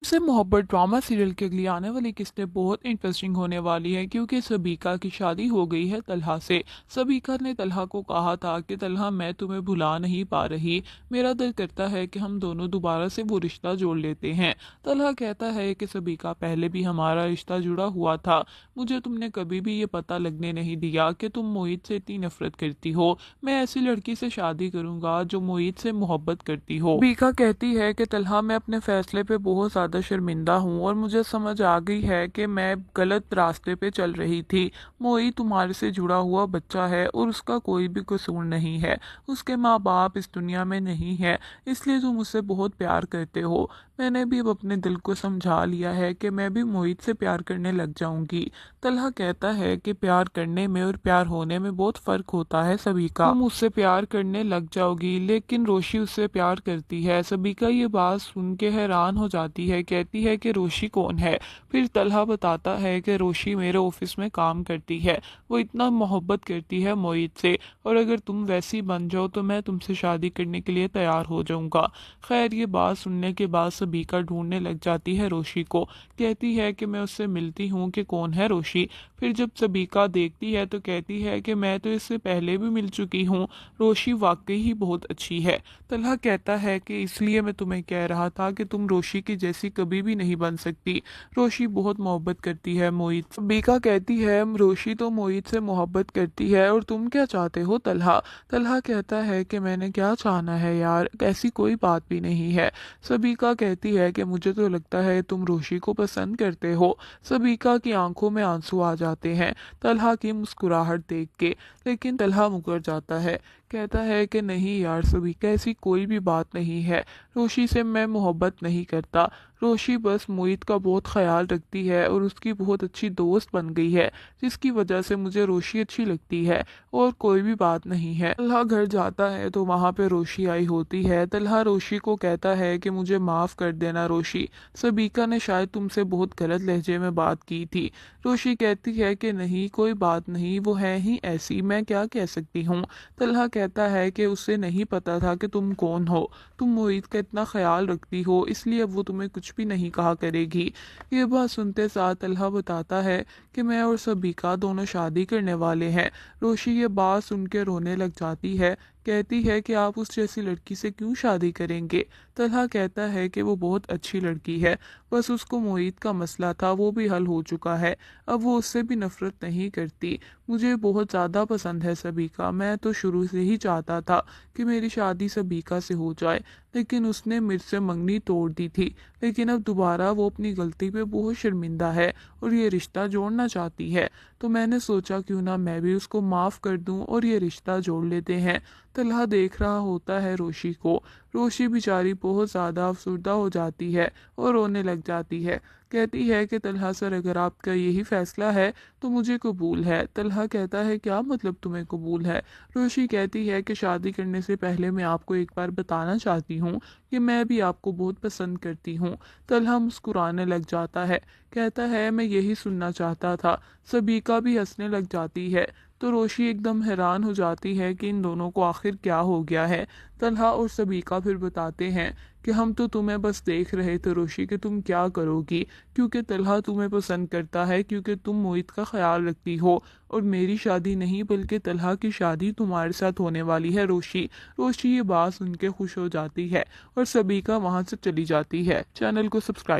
से मोहब्बत drama serial के लिए आने वाली किस्तें बहुत इंटरेस्टिंग होने वाली है क्योंकि सबीका की शादी हो गई है तलहा से। सबीका ने तलहा को कहा था कि तलहा मैं तुम्हें भुला नहीं पा रही, मेरा दिल करता है कि हम दोनों दोबारा से वो रिश्ता जोड़ लेते हैं। तलहा कहता है कि सबीका पहले भी हमारा रिश्ता जुड़ा हुआ था, मुझे तुमने कभी भी ये पता लगने नहीं दिया कि तुम मोहित से इतनी नफरत करती हो। मैं ऐसी लड़की से शादी करूंगा जो मोहित से मोहब्बत करती हो। सबीका कहती है कि तलहा मैं अपने फैसले पे बहुत ज़्यादा शर्मिंदा हूँ और मुझे समझ आ गई है कि मैं गलत रास्ते पे चल रही थी। मोई तुम्हारे से जुड़ा हुआ बच्चा है और उसका कोई भी कसूर नहीं है, उसके माँ बाप इस दुनिया में नहीं है, इसलिए तुम उससे बहुत प्यार करते हो। मैंने भी अब अपने दिल को समझा लिया है कि मैं भी मोहित से प्यार करने लग जाऊंगी। तलहा कहता है कि प्यार करने में और प्यार होने में बहुत फर्क होता है। सभी का तुम उससे प्यार करने लग जाओगी लेकिन रोशी उससे प्यार करती है। सभी का ये बात सुन के हैरान हो जाती है, कहती है कि रोशी कौन है। फिर तलहा बताता है कि रोशी मेरे ऑफिस में काम करती है, वो इतना मोहब्बत करती है मोहित से और अगर तुम वैसी बन जाओ तो मैं तुमसे शादी करने के लिए तैयार हो जाऊंगा। खैर ये बात सुनने के बाद सबीका ढूंढने लग जाती है रोशी को, कहती है कि मैं उससे मिलती हूँ कि कौन है रोशी। फिर जब सबीका देखती है तो कहती है कि मैं तो इससे पहले भी मिल चुकी हूँ, रोशी वाकई ही बहुत अच्छी है। तलहा कहता है कि इसलिए मैं तुम्हें कह रहा था कि तुम रोशी की जैसी कभी भी नहीं बन सकती, रोशी बहुत मोहब्बत करती है मोहित। सबीका कहती है रोशी तो मोहित से मोहब्बत करती है और तुम क्या चाहते हो तलहा। तलहा कहता है कि मैंने क्या चाहना है यार, ऐसी कोई बात भी नहीं है। सबीका कहती है कि मुझे तो लगता है तुम रोशी को पसंद करते हो। सबीका की आंखों में आंसू आ जाते हैं तलहा की मुस्कुराहट देख के, लेकिन तलहा मुकर जाता है, कहता है कि नहीं यार सबीका ऐसी कोई भी बात नहीं है, रोशी से मैं मोहब्बत नहीं करता, रोशी बस मोहित का बहुत ख्याल रखती है और उसकी बहुत अच्छी दोस्त बन गई है जिसकी वजह से मुझे रोशी अच्छी लगती है और कोई भी बात नहीं है। तलहा घर जाता है तो वहाँ पे रोशी आई होती है। तलहा रोशी को कहता है कि मुझे माफ़ कर देना रोशी, सबीका ने शायद तुमसे बहुत गलत लहजे में बात की थी। रोशी कहती है कि नहीं कोई बात नहीं, वो है ही ऐसी, मैं क्या कह सकती हूँ। तलहा कहता है कि उसे नहीं पता था कि तुम कौन हो, तुम मोहित का इतना ख्याल रखती हो इसलिए अब वो तुम्हें कुछ भी नहीं कहा करेगी। ये बात सुनते साथ तलहा बताता है कि मैं और सबीका दोनों शादी करने वाले हैं। रोशी ये बात सुन के रोने लग जाती है, कहती है कि आप उस जैसी लड़की से क्यों शादी करेंगे। तलहा कहता है कि वो बहुत अच्छी लड़की है, बस उसको मोहित का मसला था वो भी हल हो चुका है, अब वो उससे भी नफरत नहीं करती। मुझे बहुत ज़्यादा पसंद है सबीका, मैं तो शुरू से ही चाहता था कि मेरी शादी सबीका से हो जाए, लेकिन उसने मेरे से मंगनी तोड़ दी थी। लेकिन अब दोबारा वो अपनी गलती पे बहुत शर्मिंदा है और ये रिश्ता जोड़ना चाहती है, तो मैंने सोचा क्यों ना मैं भी उसको माफ़ कर दूं और ये रिश्ता जोड़ लेते हैं। तलहा देख रहा होता है रोशी को, रोशी बेचारी बहुत ज़्यादा अफसरदा हो जाती है और रोने लग जाती है, कहती है कि तलहा सर अगर आपका यही फैसला है तो मुझे कबूल है। तलहा कहता है क्या मतलब तुम्हें कबूल है। रोशी कहती है कि शादी करने से पहले मैं आपको एक बार बताना चाहती हूँ कि मैं भी आपको बहुत पसंद करती हूँ। तलहा मुस्कुराने लग जाता है, कहता है मैं यही सुनना चाहता था। सबीका भी हंसने लग जाती है तो रोशी एकदम हैरान हो जाती है कि इन दोनों को आखिर क्या हो गया है। तलहा और सबीका फिर बताते हैं कि हम तो तुम्हें बस देख रहे थे रोशी कि तुम क्या करोगी, क्योंकि तलहा तुम्हें पसंद करता है क्योंकि तुम मोहित का ख्याल रखती हो और मेरी शादी नहीं बल्कि तलहा की शादी तुम्हारे साथ होने वाली है रोशी। रोशी ये बात सुन के खुश हो जाती है और सबीका वहाँ से चली जाती है। चैनल को सब्सक्राइब